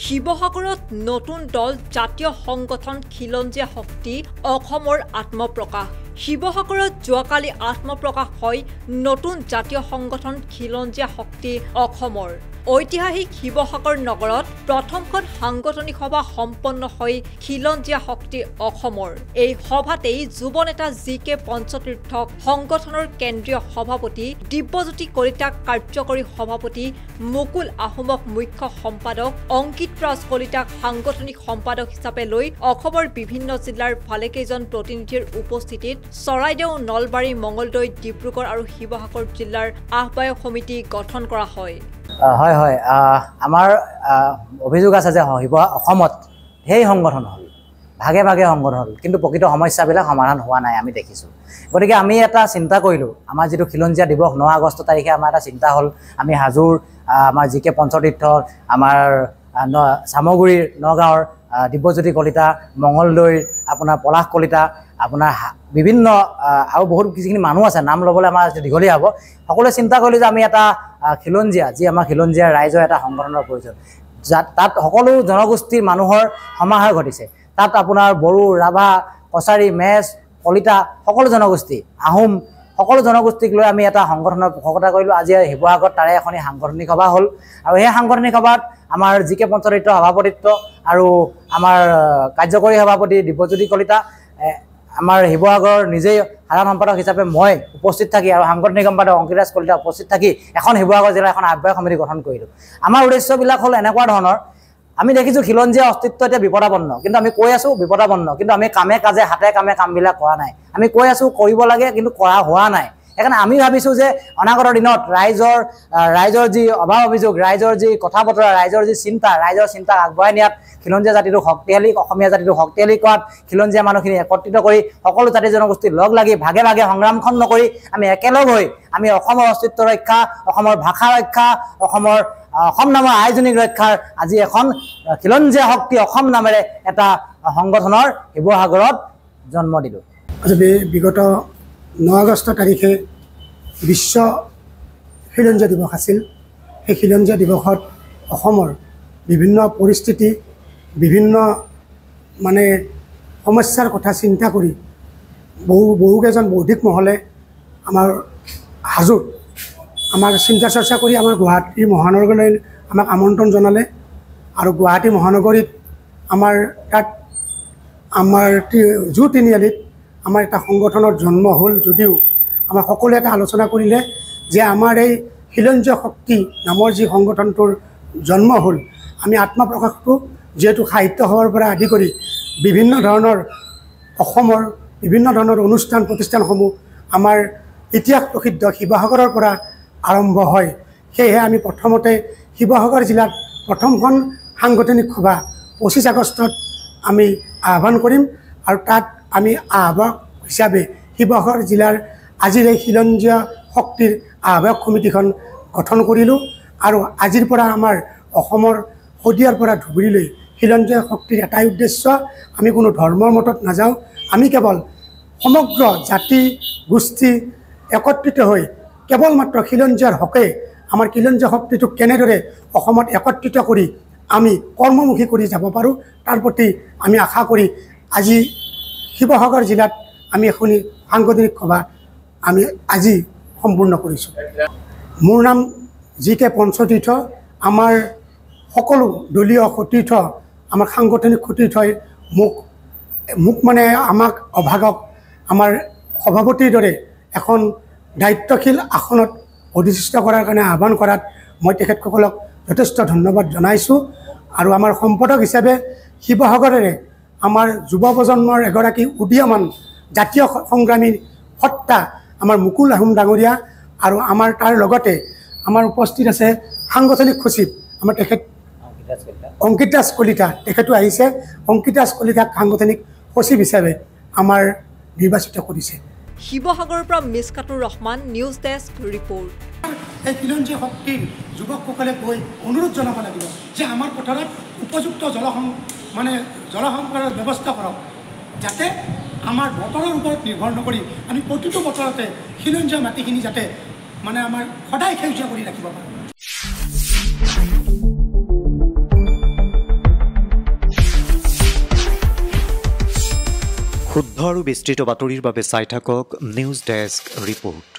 শিৱসাগৰত নতুন দল জাতীয় সংগঠন খিলঞ্জীয়া শক্তি অসমৰ আত্মপ্ৰকাশ। শিৱসাগৰত যোৱাকালি আত্মপ্ৰকাশ হয় নতুন জাতীয় সংগঠন খিলঞ্জীয়া শক্তি অসমৰ। ঐতিহাসিক শিৱসাগৰ নগৰত প্ৰথমখন সাংগঠনিক সভা সম্পন্ন হয় খিলঞ্জীয়া শক্তি অসমৰ। এই সভাতেই যুৱ নেতা জি.কে. পঞ্চতীৰ্থক সংগঠনৰ কেন্দ্ৰীয় সভাপতি, দিব্যজ্যোতি কলিতাক কাৰ্যকৰী সভাপতি, মুকুল আহোমক মুখ্য সম্পাদক, অংকিত ৰাজ কলিতাক সাংগঠনিক সম্পাদক হিচাপে লৈ অসমৰ বিভিন্ন জিলাৰ ভালেকেইজন প্ৰতিনিধিৰ উপস্থিতিত চৰাইদেউ, নলবাৰী, মঙলদৈ, ডিব্ৰুগড় আৰু শিৱসাগৰ জিলাৰ আহ্বায়ক সমিতি গঠন কৰা হয়। হয় আমাৰ অভিযোগ আছে যে অসমত সেই সংগঠন হ'ল ভাগে ভাগে সংগঠন হ'ল, কিন্তু প্ৰকৃত সমস্যাবিলাক সমাধান হোৱা নাই আমি দেখিছোঁ। গতিকে আমি এটা চিন্তা কৰিলোঁ, আমাৰ যিটো খিলঞ্জীয়া দিৱস 9 আগষ্ট তাৰিখে আমাৰ এটা চিন্তা হ'ল, আমি হাজোৰ আমাৰ জি.কে. পঞ্চতীৰ্থ, আমাৰ চামগুৰিৰ নগাঁৱৰ দিব্যজ্যোতি কলিতা, মঙলদৈৰ আপোনাৰ পলাশ কলিতা, আপোনাৰ বিভিন্ন আৰু বহুত যিখিনি মানুহ আছে, নাম ল'বলৈ আমাৰ দীঘলীয়া হ'ব। সকলোৱে চিন্তা কৰিলোঁ যে আমি এটা খিলঞ্জীয়া, যি আমাৰ খিলঞ্জীয়া ৰাইজৰ এটা সংগঠনৰ প্ৰয়োজন, তাত সকলো জনগোষ্ঠীৰ মানুহৰ সমাহাৰ ঘটিছে। তাত আপোনাৰ বড়ো, ৰাভা, কছাৰী, মেচ, কলিতা, সকলো জনগোষ্ঠী, আহোম, সকলো জনগোষ্ঠীক লৈ আমি এটা সংগঠনৰ পোষকতা কৰিলোঁ। আজি শিৱসাগৰত তাৰে এখনি সাংগঠনিক সভা হ'ল, আৰু সেই সাংগঠনিক সভাত আমাৰ জি.কে. পঞ্চতীৰ্থ সভাপতিত্ব আৰু আমাৰ কাৰ্যকৰী সভাপতি দিব্যজ্যোতি কলিতা, আমাৰ শিৱসাগৰৰ নিজেই সাধাৰণ সম্পাদক হিচাপে মই উপস্থিত থাকি আৰু সাংগঠনিক সম্পাদক অংকিত ৰাজ কলিতা উপস্থিত থাকি এখন শিৱসাগৰ জিলাৰ এখন আহ্বায়ক সমিতি গঠন কৰিলোঁ। আমাৰ উদ্দেশ্যবিলাক হ'ল এনেকুৱা ধৰণৰ, আমি দেখিছোঁ খিলঞ্জীয়া অস্তিত্ব এতিয়া বিপদাপন্ন, কিন্তু আমি কৈ আছোঁ বিপদাপন্ন, কিন্তু আমি কামে কাজে হাতে কামে কামবিলাক কৰা নাই। আমি কৈ আছোঁ কৰিব লাগে, কিন্তু কৰা হোৱা নাই। সেইকাৰণে আমি ভাবিছোঁ যে অনাগত দিনত ৰাইজৰ যি অভাৱ অভিযোগ, ৰাইজৰ যি কথা বতৰা, ৰাইজৰ যি চিন্তা, ৰাইজৰ চিন্তা আগবঢ়াই নিয়াত, খিলঞ্জীয়া জাতিটো শক্তিশালী, অসমীয়া জাতিটো শক্তিশালী কৰাত, খিলঞ্জীয়া মানুহখিনি একত্ৰিত কৰি সকলো জাতি জনগোষ্ঠী লগ লাগি ভাগে ভাগে সংগ্ৰামখন নকৰি আমি একেলগ হৈ আমি অসমৰ অস্তিত্ব ৰক্ষা, অসমৰ ভাষা ৰক্ষা, অসম নামৰ আইজনীক ৰক্ষাৰ আজি এখন খিলঞ্জীয়া শক্তি অসম নামেৰে এটা সংগঠনৰ শিৱসাগৰত জন্ম দিলোঁ। বিগত 9 আগষ্ট তাৰিখে বিশ্ব খিলঞ্জীয়া দিৱস আছিল। সেই খিলঞ্জীয়া দিৱসত অসমৰ বিভিন্ন পৰিস্থিতি, বিভিন্ন সমস্যাৰ কথা চিন্তা কৰি বহুকেইজন বৌদ্ধিক মহলে আমাৰ হাজোত আমাৰ চিন্তা চৰ্চা কৰি আমাৰ গুৱাহাটী মহানগৰলৈ আমাক আমন্ত্ৰণ জনালে, আৰু গুৱাহাটী মহানগৰীত আমাৰ তাত আমাৰ জু তিনিআলিত আমাৰ এটা সংগঠনৰ জন্ম হ'ল। যদিও আমাৰ সকলোৱে এটা আলোচনা কৰিলে যে আমাৰ এই খিলঞ্জীয়া শক্তি নামৰ যি সংগঠনটোৰ জন্ম হ'ল, আমি আত্মপ্ৰকাশটো যিহেতু সাহিত্য সভাৰ পৰা আদি কৰি বিভিন্ন ধৰণৰ অসমৰ বিভিন্ন ধৰণৰ অনুষ্ঠান প্ৰতিষ্ঠানসমূহ আমাৰ ইতিহাস প্ৰসিদ্ধ শিৱসাগৰৰ পৰা আৰম্ভ হয়। সেয়েহে আমি প্ৰথমতে শিৱসাগৰ জিলাত প্ৰথমখন সাংগঠনিক সভা 25 আগষ্টত আমি আহ্বান কৰিম, আৰু তাত আমি আহ্বায়ক হিচাপে শিৱসাগৰ জিলাৰ আজিৰ এই খিলঞ্জীয়া শক্তিৰ আহ্বায়ক সমিতিখন গঠন কৰিলোঁ। আৰু আজিৰ পৰা আমাৰ অসমৰ শদিয়াৰ পৰা ধুবুৰীলৈ খিলঞ্জীয়া শক্তিৰ এটাই উদ্দেশ্য, আমি কোনো ধৰ্মৰ মতত নাযাওঁ, আমি কেৱল সমগ্ৰ জাতি গোষ্ঠী একত্ৰিত হৈ কেৱল মাত্ৰ খিলঞ্জীয়াৰ হকে আমাৰ খিলঞ্জীয়া শক্তিটোক কেনেদৰে অসমত একত্ৰিত কৰি আমি কৰ্মমুখী কৰি যাব পাৰোঁ, তাৰ প্ৰতি আমি আশা কৰি আজি শিৱসাগৰ জিলাত আমি এখনি সাংগঠনিক সভা আমি আজি সম্পূৰ্ণ কৰিছোঁ। মোৰ নাম জি.কে. পঞ্চতীৰ্থ। আমাৰ সকলো দলীয় সতীৰ্থ, আমাৰ সাংগঠনিক সতীৰ্থই মোক আমাক অভাগক আমাৰ সভাপতিৰ দৰে এখন দায়িত্বশীল আসনত অধিষ্ঠিত কৰাৰ কাৰণে আহ্বান কৰাত মই তেখেতসকলক যথেষ্ট ধন্যবাদ জনাইছোঁ। আৰু আমাৰ সম্পাদক হিচাপে শিৱসাগৰেৰে আমাৰ যুৱ প্ৰজন্মৰ এগৰাকী উদীয়মান জাতীয় সংগ্ৰামী সত্তা আমাৰ মুকুল আহোম ডাঙৰীয়া, আৰু আমাৰ তাৰ লগতে আমাৰ উপস্থিত আছে সাংগঠনিক সচিব আমাৰ তেখেত অংকিত ৰাজ কলিতা, তেখেতো আহিছে। অংকিত ৰাজ কলিতাক সাংগঠনিক সচিব হিচাপে আমাৰ নিৰ্বাচিত কৰিছে। শিৱসাগৰৰ পৰা মিছকাতুৰ ৰহমান, নিউজ ডেস্ক ৰিপৰ্ট। এই খিলঞ্জীয়া শক্তিৰ যুৱকসকলে গৈ অনুৰোধ জনাব লাগিব যে আমাৰ পথাৰত উপযুক্ত জলসম্পদৰ ব্যৱস্থা কৰক, যাতে আমাৰ বতৰৰ ওপৰত নিৰ্ভৰ নকৰি আমি প্ৰতিটো বতৰতে খিলঞ্জীয়া মাটিখিনি যাতে আমাৰ সদায় সেউজীয়া কৰি ৰাখিব পাৰোঁ। শুদ্ধ আৰু বিস্তৃত বাতৰিৰ বাবে চাই থাকক নিউজ ডেস্ক ৰিপোৰ্ট।